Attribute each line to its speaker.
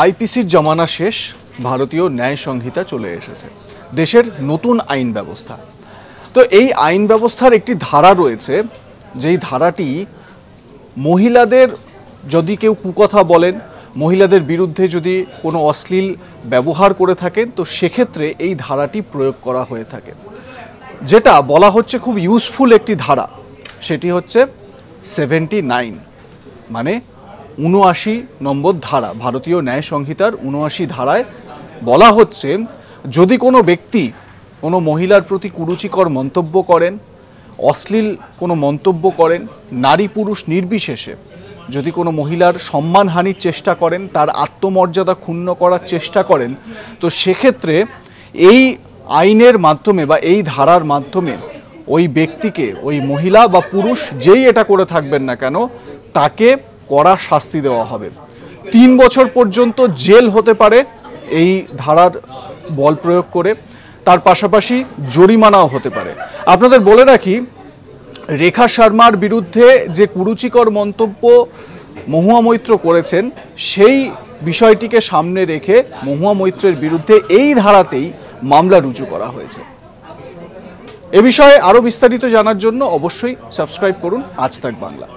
Speaker 1: আইপিসির জমানা শেষ, ভারতীয় ন্যায় সংহিতা চলে এসেছে, দেশের নতুন আইন ব্যবস্থা। তো এই আইন ব্যবস্থার একটি ধারা রয়েছে, যেই ধারাটি মহিলাদের যদি কেউ কুকথা বলেন, মহিলাদের বিরুদ্ধে যদি কোনো অশ্লীল ব্যবহার করে থাকেন, তো সেক্ষেত্রে এই ধারাটি প্রয়োগ করা হয়ে থাকে। যেটা বলা হচ্ছে খুব ইউজফুল একটি ধারা, সেটি হচ্ছে 79, মানে 79 নম্বর ধারা। ভারতীয় ন্যায় সংহিতার 79 ধারায় বলা হচ্ছে, যদি কোনো ব্যক্তি কোনো মহিলার প্রতি কুরুচিকর মন্তব্য করেন, অশ্লীল কোনো মন্তব্য করেন, নারী পুরুষ নির্বিশেষে যদি কোনো মহিলার সম্মানহানির চেষ্টা করেন, তার আত্মমর্যাদা ক্ষুণ্ণ করার চেষ্টা করেন, তো সেক্ষেত্রে এই আইনের মাধ্যমে বা এই ধারার মাধ্যমে ওই ব্যক্তিকে, ওই মহিলা বা পুরুষ যেই এটা করে থাকবেন না কেন, তাকে কড়া শাস্তি দেওয়া হবে। 3 বছর পর্যন্ত জেল হতে পারে এই ধারার বল প্রয়োগ করে, তার পাশাপাশি জরিমানাও হতে পারে। আপনাদের বলে রাখি, রেখা শর্মার বিরুদ্ধে যে কুরুচিকর মন্তব্য মহুয়া মৈত্র করেছেন, সেই বিষয়টিকে সামনে রেখে মহুয়া মৈত্রের বিরুদ্ধে এই ধারাতেই মামলা রুজু করা হয়েছে। এ বিষয়ে আরো বিস্তারিত জানার জন্য অবশ্যই সাবস্ক্রাইব করুন আজ তাক বাংলা।